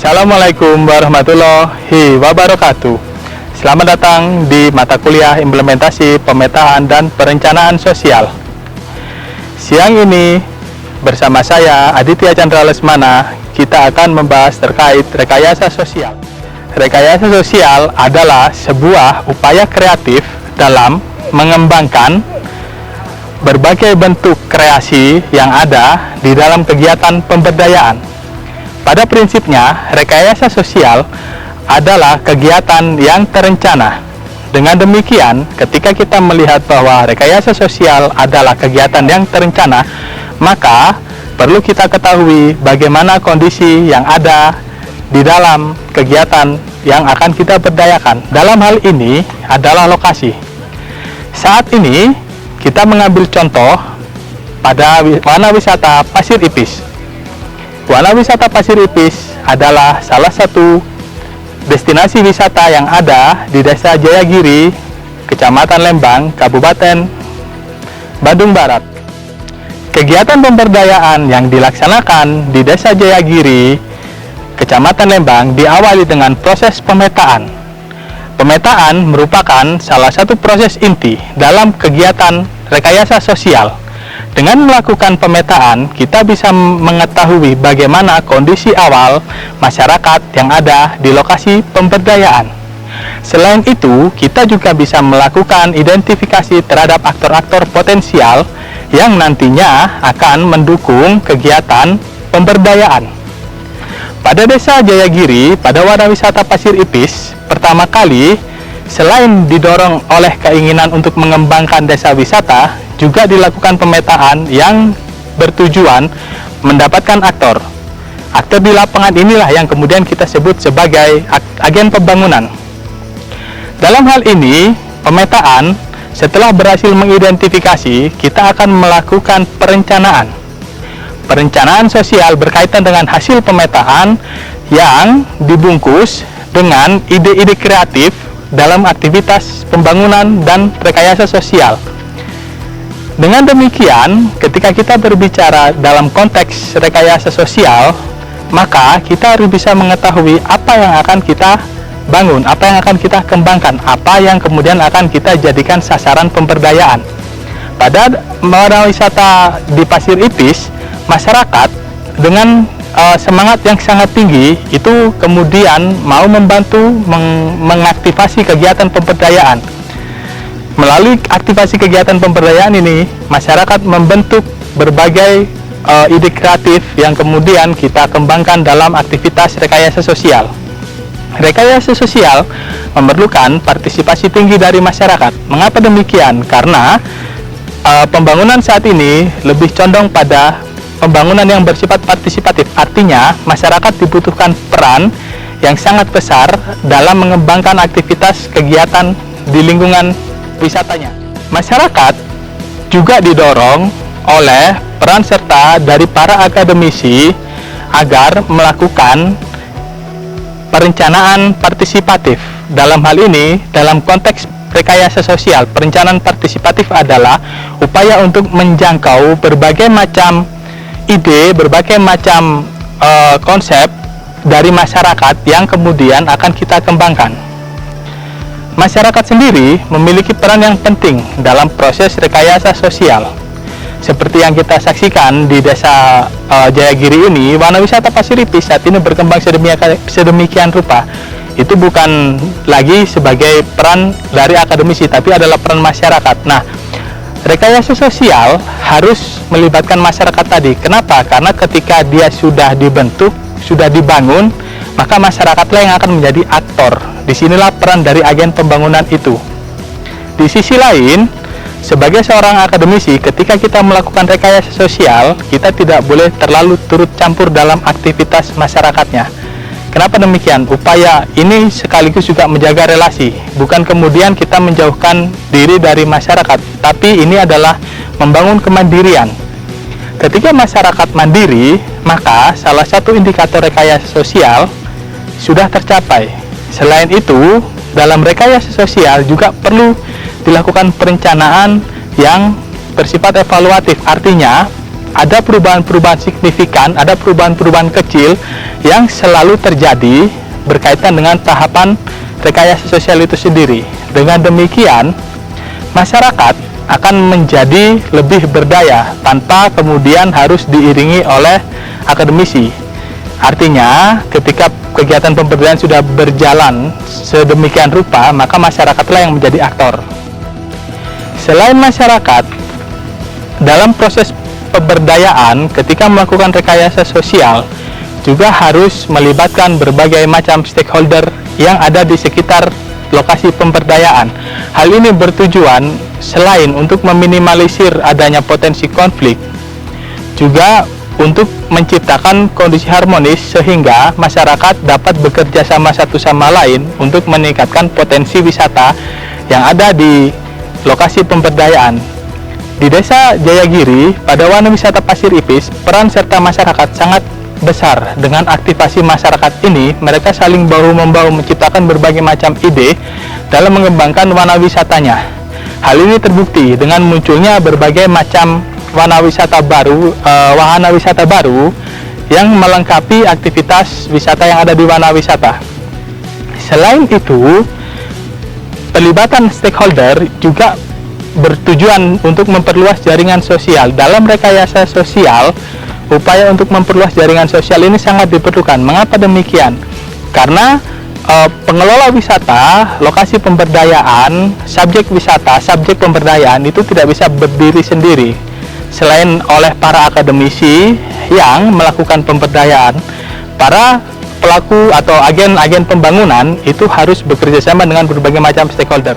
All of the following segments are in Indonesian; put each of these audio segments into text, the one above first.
Assalamualaikum warahmatullahi wabarakatuh. Selamat datang di mata kuliah implementasi pemetaan dan perencanaan sosial. Siang ini bersama saya Aditya Chandra Lesmana, kita akan membahas terkait rekayasa sosial. Rekayasa sosial adalah sebuah upaya kreatif dalam mengembangkan berbagai bentuk kreasi yang ada di dalam kegiatan pemberdayaan. Pada prinsipnya, rekayasa sosial adalah kegiatan yang terencana. Dengan demikian, ketika kita melihat bahwa rekayasa sosial adalah kegiatan yang terencana, maka perlu kita ketahui bagaimana kondisi yang ada di dalam kegiatan yang akan kita berdayakan. Dalam hal ini adalah lokasi. Saat ini, kita mengambil contoh pada Wana Wisata Pasir Ipis. Wana Wisata Pasir Ipis adalah salah satu destinasi wisata yang ada di Desa Jayagiri, Kecamatan Lembang, Kabupaten Bandung Barat. Kegiatan pemberdayaan yang dilaksanakan di Desa Jayagiri, Kecamatan Lembang diawali dengan proses pemetaan. Pemetaan merupakan salah satu proses inti dalam kegiatan rekayasa sosial. Dengan melakukan pemetaan, kita bisa mengetahui bagaimana kondisi awal masyarakat yang ada di lokasi pemberdayaan. Selain itu, kita juga bisa melakukan identifikasi terhadap aktor-aktor potensial yang nantinya akan mendukung kegiatan pemberdayaan. Pada Desa Jayagiri, pada Wana Wisata Pasir Ipis, pertama kali, selain didorong oleh keinginan untuk mengembangkan desa wisata, juga dilakukan pemetaan yang bertujuan mendapatkan aktor. Aktor di lapangan inilah yang kemudian kita sebut sebagai agen pembangunan. Dalam hal ini, pemetaan setelah berhasil mengidentifikasi, kita akan melakukan perencanaan. Perencanaan sosial berkaitan dengan hasil pemetaan yang dibungkus dengan ide-ide kreatif dalam aktivitas pembangunan dan rekayasa sosial. Dengan demikian, ketika kita berbicara dalam konteks rekayasa sosial, maka kita harus bisa mengetahui apa yang akan kita bangun, apa yang akan kita kembangkan, apa yang kemudian akan kita jadikan sasaran pemberdayaan. Pada Wana Wisata di Pasir Ipis, masyarakat dengan semangat yang sangat tinggi itu kemudian mau membantu mengaktifasi kegiatan pemberdayaan. Melalui aktivasi kegiatan pemberdayaan ini, masyarakat membentuk berbagai ide kreatif yang kemudian kita kembangkan dalam aktivitas rekayasa sosial. Rekayasa sosial memerlukan partisipasi tinggi dari masyarakat. Mengapa demikian? Karena pembangunan saat ini lebih condong pada pembangunan yang bersifat partisipatif. Artinya, masyarakat dibutuhkan peran yang sangat besar dalam mengembangkan aktivitas kegiatan di lingkungan wisatanya. Masyarakat juga didorong oleh peran serta dari para akademisi agar melakukan perencanaan partisipatif. Dalam hal ini, dalam konteks rekayasa sosial, perencanaan partisipatif adalah upaya untuk menjangkau berbagai macam ide, berbagai macam konsep dari masyarakat yang kemudian akan kita kembangkan. Masyarakat sendiri memiliki peran yang penting dalam proses rekayasa sosial. Seperti yang kita saksikan di Desa Jayagiri ini, Wana Wisata Pasir Ipis saat ini berkembang sedemikian rupa. Itu bukan lagi sebagai peran dari akademisi, tapi adalah peran masyarakat. Nah, rekayasa sosial harus melibatkan masyarakat tadi. Kenapa? Karena ketika dia sudah dibentuk, sudah dibangun, maka masyarakatlah yang akan menjadi aktor. Disinilah peran dari agen pembangunan itu. Di sisi lain, sebagai seorang akademisi, ketika kita melakukan rekayasa sosial, kita tidak boleh terlalu turut campur dalam aktivitas masyarakatnya. Kenapa demikian? Upaya ini sekaligus juga menjaga relasi. Bukan kemudian kita menjauhkan diri dari masyarakat, tapi ini adalah membangun kemandirian. Ketika masyarakat mandiri, maka salah satu indikator rekayasa sosial sudah tercapai. Selain itu, dalam rekayasa sosial juga perlu dilakukan perencanaan yang bersifat evaluatif. Artinya, ada perubahan-perubahan signifikan, ada perubahan-perubahan kecil yang selalu terjadi berkaitan dengan tahapan rekayasa sosial itu sendiri. Dengan demikian, masyarakat akan menjadi lebih berdaya tanpa kemudian harus diiringi oleh akademisi. Artinya, ketika kegiatan pemberdayaan sudah berjalan sedemikian rupa, maka masyarakatlah yang menjadi aktor. Selain masyarakat, dalam proses pemberdayaan ketika melakukan rekayasa sosial juga harus melibatkan berbagai macam stakeholder yang ada di sekitar lokasi pemberdayaan. Hal ini bertujuan selain untuk meminimalisir adanya potensi konflik, juga untuk menciptakan kondisi harmonis sehingga masyarakat dapat bekerja sama satu sama lain untuk meningkatkan potensi wisata yang ada di lokasi pemberdayaan. Di Desa Jayagiri, pada Wana Wisata Pasir Ipis, peran serta masyarakat sangat besar. Dengan aktivasi masyarakat ini, mereka saling bahu-membahu menciptakan berbagai macam ide dalam mengembangkan wana wisatanya. Hal ini terbukti dengan munculnya berbagai macam wahana wisata baru yang melengkapi aktivitas wisata yang ada di wana wisata. Selain itu, pelibatan stakeholder juga bertujuan untuk memperluas jaringan sosial. Dalam rekayasa sosial, upaya untuk memperluas jaringan sosial ini sangat diperlukan. Mengapa demikian? Karena pengelola wisata, lokasi pemberdayaan, subjek wisata, subjek pemberdayaan itu tidak bisa berdiri sendiri. Selain oleh para akademisi yang melakukan pemberdayaan, para pelaku atau agen-agen pembangunan itu harus bekerja sama dengan berbagai macam stakeholder.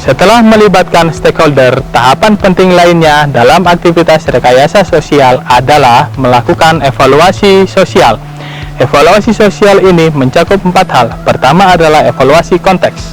Setelah melibatkan stakeholder, tahapan penting lainnya dalam aktivitas rekayasa sosial adalah melakukan evaluasi sosial. Evaluasi sosial ini mencakup 4 hal. Pertama adalah evaluasi konteks.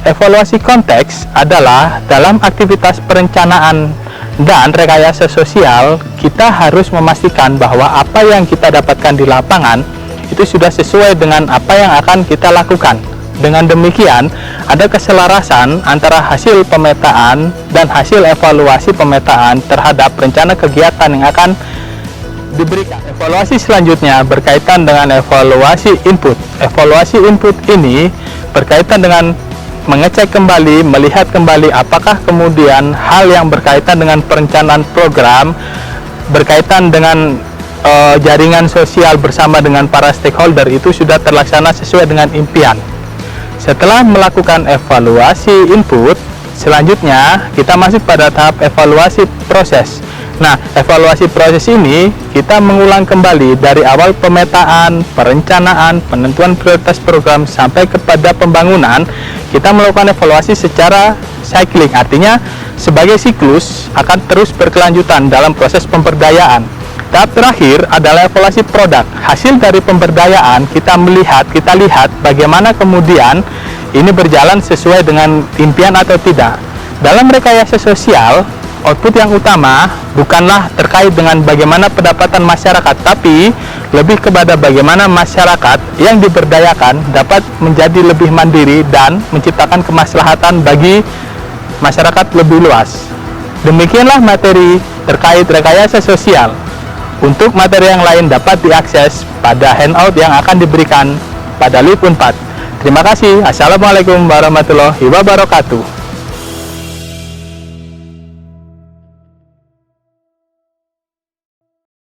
Evaluasi konteks adalah dalam aktivitas perencanaan dan rekayasa sosial, kita harus memastikan bahwa apa yang kita dapatkan di lapangan itu sudah sesuai dengan apa yang akan kita lakukan. Dengan demikian, ada keselarasan antara hasil pemetaan dan hasil evaluasi pemetaan terhadap rencana kegiatan yang akan diberikan. Evaluasi selanjutnya berkaitan dengan evaluasi input. Evaluasi input ini berkaitan dengan mengecek kembali, melihat kembali apakah kemudian hal yang berkaitan dengan perencanaan program, berkaitan dengan jaringan sosial bersama dengan para stakeholder itu sudah terlaksana sesuai dengan impian. Setelah melakukan evaluasi input, selanjutnya kita masuk pada tahap evaluasi proses. Nah, evaluasi proses ini kita mengulang kembali dari awal pemetaan, perencanaan, penentuan prioritas program sampai kepada pembangunan. Kita melakukan evaluasi secara cycling, artinya sebagai siklus akan terus berkelanjutan dalam proses pemberdayaan. Tahap terakhir adalah evaluasi produk. Hasil dari pemberdayaan kita lihat bagaimana kemudian ini berjalan sesuai dengan impian atau tidak. Dalam rekayasa sosial, output yang utama bukanlah terkait dengan bagaimana pendapatan masyarakat, tapi lebih kepada bagaimana masyarakat yang diberdayakan dapat menjadi lebih mandiri dan menciptakan kemaslahatan bagi masyarakat lebih luas. Demikianlah materi terkait rekayasa sosial. Untuk materi yang lain dapat diakses pada handout yang akan diberikan pada LIP 4. Terima kasih. Assalamualaikum warahmatullahi wabarakatuh.